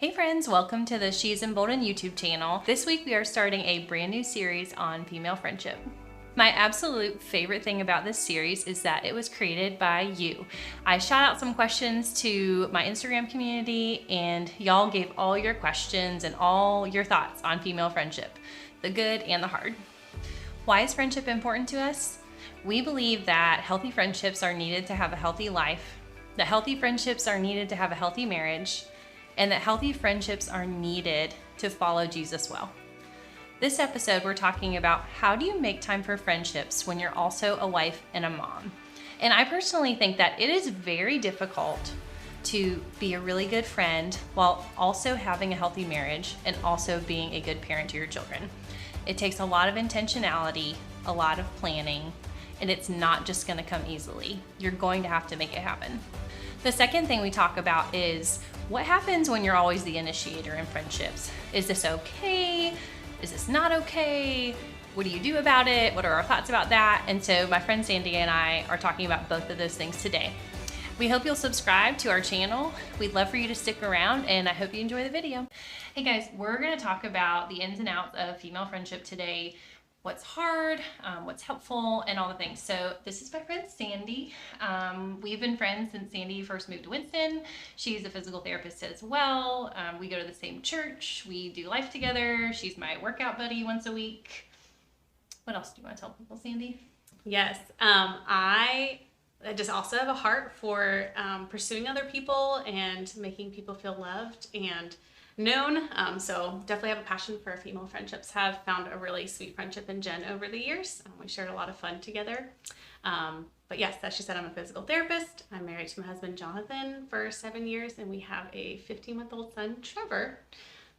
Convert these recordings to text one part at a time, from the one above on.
Hey friends, welcome to the She's Emboldened YouTube channel. This week we are starting a brand new series on female friendship. My absolute favorite thing about this series is that it was created by you. I shot out some questions to my Instagram community and y'all gave all your questions and all your thoughts on female friendship, the good and the hard. Why is friendship important to us? We believe that healthy friendships are needed to have a healthy life, that healthy friendships are needed to have a healthy marriage, and that healthy friendships are needed to follow Jesus well. This episode, we're talking about how do you make time for friendships when you're also a wife and a mom. And I personally think that it is very difficult to be a really good friend while also having a healthy marriage and also being a good parent to your children. It takes a lot of intentionality, a lot of planning, and it's not just gonna come easily. You're going to have to make it happen. The second thing we talk about is what happens when you're always the initiator in friendships? Is this okay? Is this not okay? What do you do about it? What are our thoughts about that? And so my friend Sandy and I are talking about both of those things today. We hope you'll subscribe to our channel. We'd love for you to stick around, and I hope you enjoy the video. Hey guys, we're gonna talk about the ins and outs of female friendship today. What's hard, what's helpful, and all the things. So this is my friend Sandy. We've been friends since Sandy first moved to Winston. She's a physical therapist as well. We go to the same church. We do life together. She's my workout buddy once a week. What else do you want to tell people, Sandy? Yes, I just also have a heart for pursuing other people and making people feel loved and known. So definitely have a passion for female friendships. Have found a really sweet friendship in Jen over the years. We shared a lot of fun together. But yes, as she said, I'm a physical therapist. I'm married to my husband, Jonathan, for 7 years, and we have a 15-month-old son, Trevor.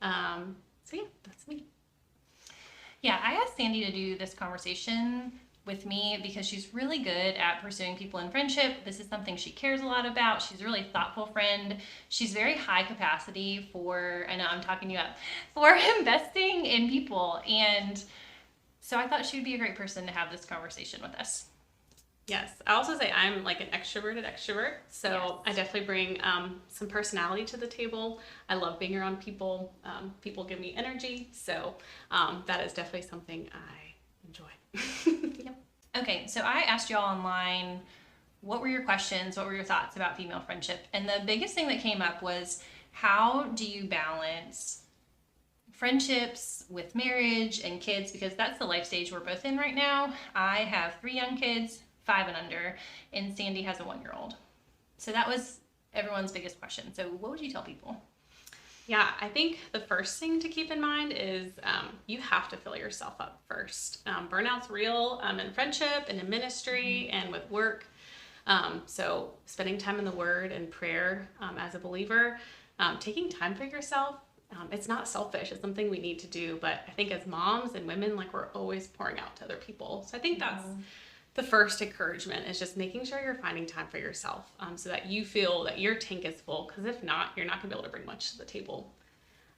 So yeah, that's me. Yeah, I asked Sandy to do this conversation with me because she's really good at pursuing people in friendship. This is something she cares a lot about. She's a really thoughtful friend. She's very high capacity for, I know I'm talking you up, for investing in people. And so I thought she would be a great person to have this conversation with us. Yes, I also say I'm like an extrovert, so yes. I definitely bring some personality to the table. I love being around people. People give me energy, so that is definitely something I enjoy. Yep. Okay, so I asked y'all online, what were your questions? What were your thoughts about female friendship? And the biggest thing that came up was, how do you balance friendships with marriage and kids? Because that's the life stage we're both in right now. I have 3 young kids, 5 and under, and Sandy has a 1-year-old. So that was everyone's biggest question. So what would you tell people? Yeah, I think the first thing to keep in mind is you have to fill yourself up first. Burnout's real in friendship and in ministry and with work. So spending time in the Word and prayer as a believer, taking time for yourself, it's not selfish. It's something we need to do. But I think as moms and women, like we're always pouring out to other people. So I think that's the first encouragement is just making sure you're finding time for yourself so that you feel that your tank is full, because if not, you're not going to be able to bring much to the table.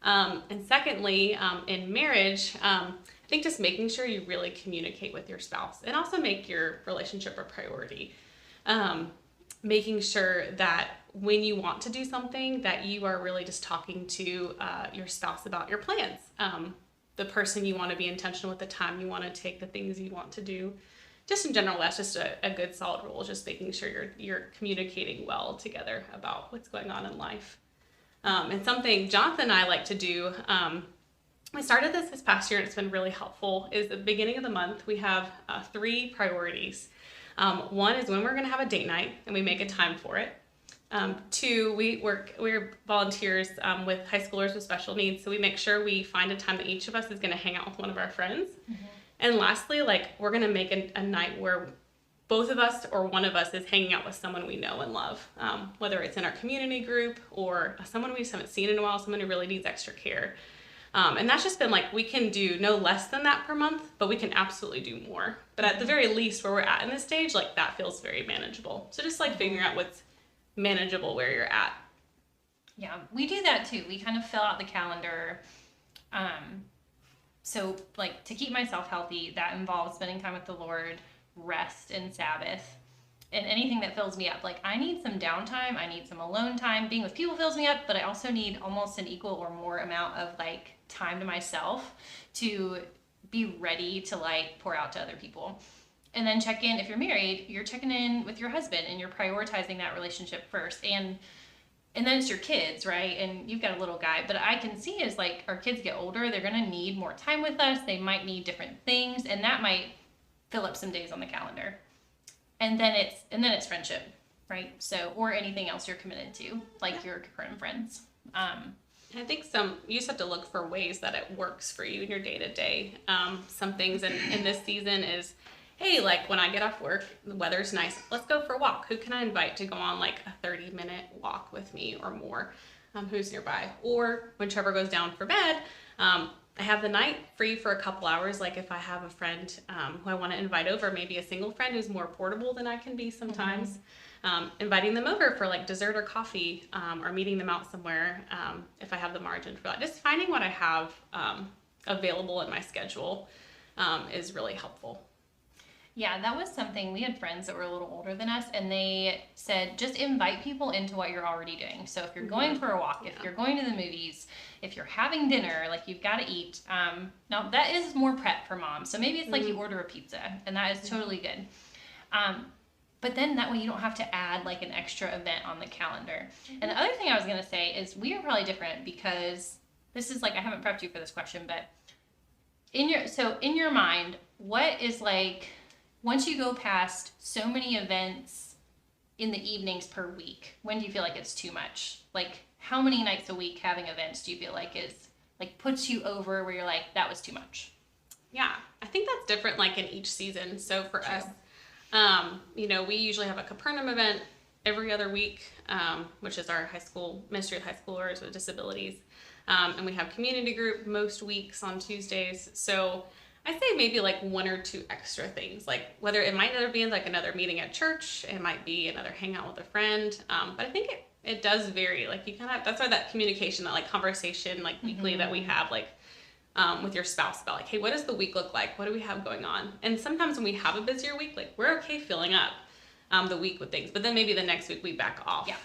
And secondly, in marriage, I think just making sure you really communicate with your spouse and also make your relationship a priority. Making sure that when you want to do something that you are really just talking to your spouse about your plans, the person you want to be intentional with, the time you want to take, the things you want to do. Just in general, that's just a good solid rule, just making sure you're communicating well together about what's going on in life. And something Jonathan and I like to do, we started this past year and it's been really helpful, is at the beginning of the month we have 3 priorities. One is when we're going to have a date night and we make a time for it. 2, we're volunteers with high schoolers with special needs, so we make sure we find a time that each of us is going to hang out with one of our friends. Mm-hmm. And lastly, like we're going to make a night where both of us or one of us is hanging out with someone we know and love, whether it's in our community group or someone we just haven't seen in a while, someone who really needs extra care. And that's just been like, we can do no less than that per month, but we can absolutely do more. But at the very least, where we're at in this stage, like that feels very manageable. So just like figuring out what's manageable where you're at. Yeah, we do that too. We kind of fill out the calendar. So like to keep myself healthy, that involves spending time with the Lord, rest and Sabbath. and anything that fills me up. Like, I need some downtime, I need some alone time. Being with people fills me up, but I also need almost an equal or more amount of like time to myself to be ready to like pour out to other people. And then check in, if you're married, you're checking in with your husband and you're prioritizing that relationship first. And then it's your kids, right? And you've got a little guy, but I can see as like our kids get older, they're gonna need more time with us. They might need different things, and that might fill up some days on the calendar. And then it's friendship, right? So, or anything else you're committed to, like your current friends. I think you just have to look for ways that it works for you in your day to day. Some things in this season is, hey, like when I get off work, the weather's nice, let's go for a walk. Who can I invite to go on like a 30-minute walk with me or more? Who's nearby? Or when Trevor goes down for bed, I have the night free for a couple hours. Like if I have a friend who I want to invite over, maybe a single friend who's more portable than I can be sometimes, inviting them over for like dessert or coffee, or meeting them out somewhere if I have the margin for that. Just finding what I have available in my schedule is really helpful. Yeah, that was something. We had friends that were a little older than us, and they said just invite people into what you're already doing. So if you're going for a walk, if you're going to the movies, if you're having dinner, like you've got to eat. Now that is more prep for mom. So maybe it's like you order a pizza, and that is totally good. But then that way you don't have to add like an extra event on the calendar. And the other thing I was going to say is we are probably different because this is like, I haven't prepped you for this question, but in your mind, what is like, once you go past so many events in the evenings per week, when do you feel like it's too much? Like how many nights a week having events do you feel like is like puts you over where you're like, that was too much? Yeah, I think that's different like in each season. So for us, we usually have a Capernaum event every other week, which is our high school ministry of high schoolers with disabilities. And we have community group most weeks on Tuesdays. So I say maybe like one or two extra things, like whether it might either be like another meeting at church, it might be another hangout with a friend. But I think it does vary. Like you kind of, that's why that communication, that like conversation, like weekly that we have, like with your spouse about like, hey, what does the week look like? What do we have going on? And sometimes when we have a busier week, like we're okay filling up the week with things, but then maybe the next week we back off. Yeah,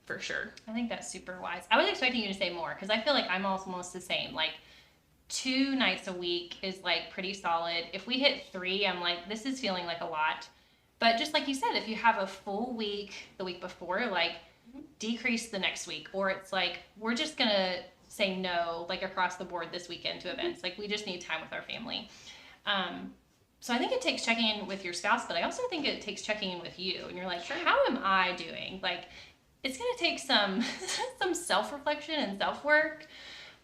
for sure. I think that's super wise. I was expecting you to say more because I feel like I'm almost the same. Like 2 nights a week is like pretty solid. If we hit 3, I'm like, this is feeling like a lot. But just like you said, if you have a full week the week before, like decrease the next week, or it's like, we're just gonna say no, like across the board this weekend to events. Like we just need time with our family. So I think it takes checking in with your spouse, but I also think it takes checking in with you. And you're like, sure, how am I doing? Like it's gonna take some self-reflection and self-work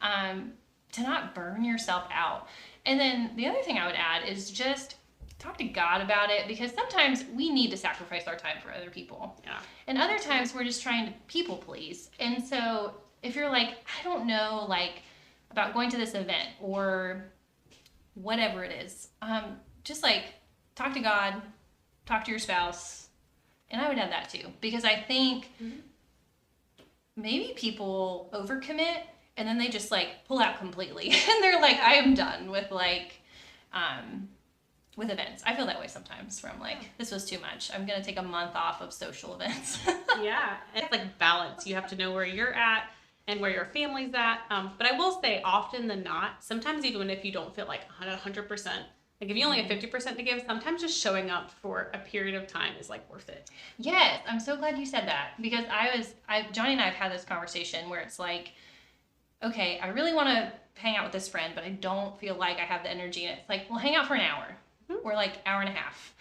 to not burn yourself out. And then the other thing I would add is just talk to God about it, because sometimes we need to sacrifice our time for other people. Yeah. And other times we're just trying to people please. And so if you're like, I don't know, like about going to this event or whatever it is, just like talk to God, talk to your spouse. And I would add that too, because I think maybe people overcommit and then they just like pull out completely and they're like, I am done with like, with events. I feel that way sometimes where I'm like, this was too much. I'm going to take a month off of social events. Yeah. It's like balance. You have to know where you're at and where your family's at. But I will say often than not, sometimes even if you don't feel like 100%, like if you only have 50% to give, sometimes just showing up for a period of time is like worth it. Yes. I'm so glad you said that, because Johnny and I have had this conversation where it's like, okay, I really want to hang out with this friend, but I don't feel like I have the energy. And it's like, well, hang out for an hour or like hour and a half.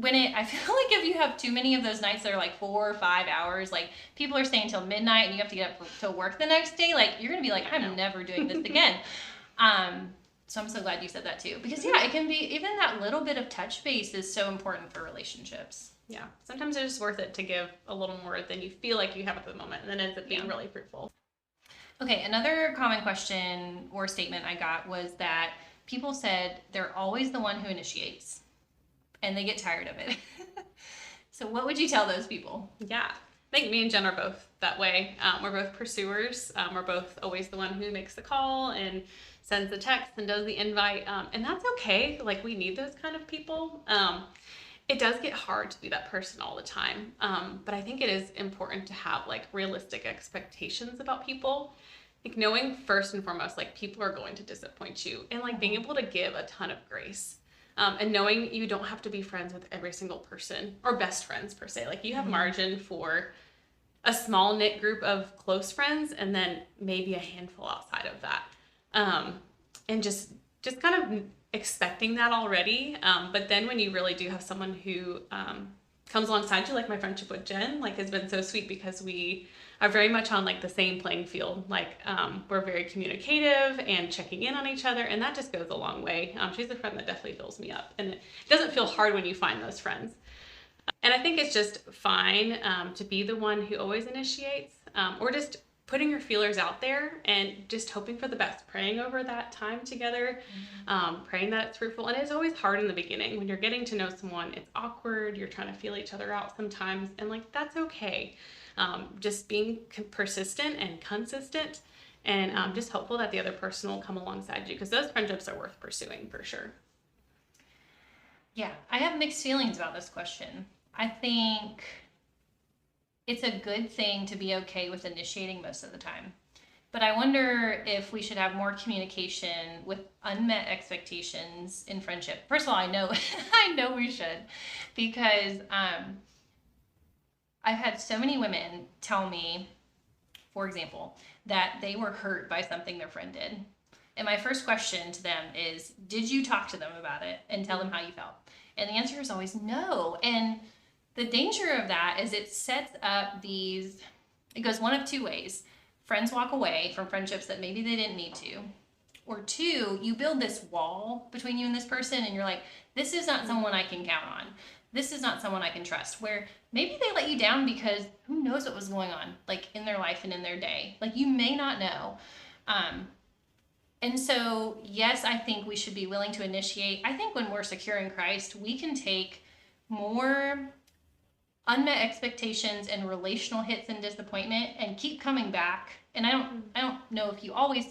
I feel like if you have too many of those nights that are like 4 or 5 hours, like people are staying till midnight and you have to get up to work the next day, like you're going to be like, I'm never doing this again. So I'm so glad you said that too, because yeah, it can be, even that little bit of touch base is so important for relationships. Yeah. Sometimes it's just worth it to give a little more than you feel like you have at the moment, and then it ends up being really fruitful. Okay. Another common question or statement I got was that people said they're always the one who initiates and they get tired of it. So what would you tell those people? Yeah. I think me and Jen are both that way. We're both pursuers. We're both always the one who makes the call and sends the text and does the invite. And that's okay. Like we need those kind of people. it does get hard to be that person all the time. But I think it is important to have like realistic expectations about people. Like knowing first and foremost, like people are going to disappoint you, and like being able to give a ton of grace. And knowing you don't have to be friends with every single person or best friends per se. Like you have margin for a small knit group of close friends and then maybe a handful outside of that. And just kind of expecting that already. But then when you really do have someone who comes alongside you, like my friendship with Jen, like has been so sweet because we are very much on like the same playing field. Like we're very communicative and checking in on each other, and that just goes a long way. She's a friend that definitely fills me up, and it doesn't feel hard when you find those friends. And I think it's just fine to be the one who always initiates, or just putting your feelers out there and just hoping for the best, praying over that time together, praying that it's fruitful. And it's always hard in the beginning when you're getting to know someone. It's awkward. You're trying to feel each other out sometimes, and like that's okay. Just being persistent and consistent, and just hopeful that the other person will come alongside you, because those friendships are worth pursuing for sure. Yeah, I have mixed feelings about this question. I think it's a good thing to be okay with initiating most of the time. But I wonder if we should have more communication with unmet expectations in friendship. First of all, I know I know we should, because I've had so many women tell me, for example, that they were hurt by something their friend did. And my first question to them is, did you talk to them about it and tell them how you felt? And the answer is always no. And the danger of that is it sets up it goes one of two ways. Friends walk away from friendships that maybe they didn't need to. Or two, you build this wall between you and this person, and you're like, this is not someone I can count on. This is not someone I can trust. Where maybe they let you down because who knows what was going on, like in their life and in their day. Like you may not know. And so, yes, I think we should be willing to initiate. I think when we're secure in Christ, we can take more unmet expectations and relational hits and disappointment and keep coming back. And I don't know if you always,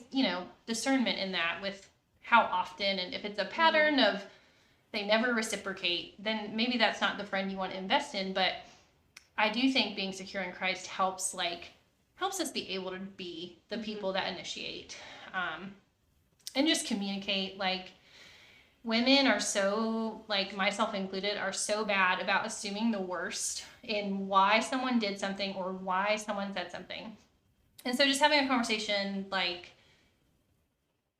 discernment in that with how often, and if it's a pattern of they never reciprocate, then maybe that's not the friend you want to invest in. But I do think being secure in Christ helps us be able to be the people that initiate. And just communicate. Like women are so, like myself included, are so bad about assuming the worst in why someone did something or why someone said something. And so just having a conversation like,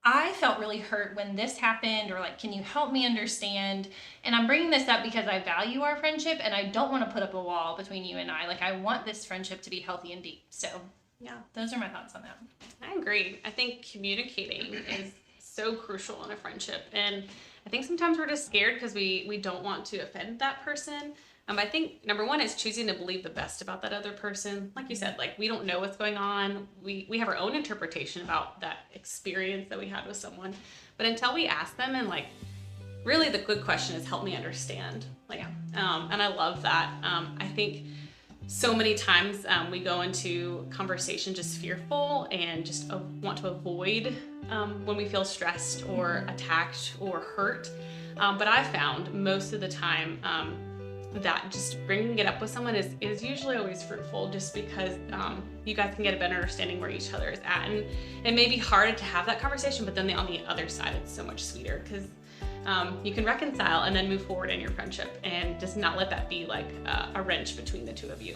I felt really hurt when this happened, or like, can you help me understand? And I'm bringing this up because I value our friendship and I don't want to put up a wall between you and I. Like I want this friendship to be healthy and deep. So yeah, those are my thoughts on that. I agree. I think communicating is so crucial in a friendship. And I think sometimes we're just scared because we don't want to offend that person. I think number one is choosing to believe the best about that other person. Like you said, like we don't know what's going on. We have our own interpretation about that experience that we had with someone. But until we ask them, and like really the good question is, help me understand. Like, and I love that. I think so many times we go into conversation just fearful and just want to avoid when we feel stressed or attacked or hurt. But I've found most of the time that just bringing it up with someone is usually always fruitful, just because you guys can get a better understanding where each other is at. And it may be harder to have that conversation, but then on the other side, it's so much sweeter because you can reconcile and then move forward in your friendship and just not let that be like a wrench between the two of you.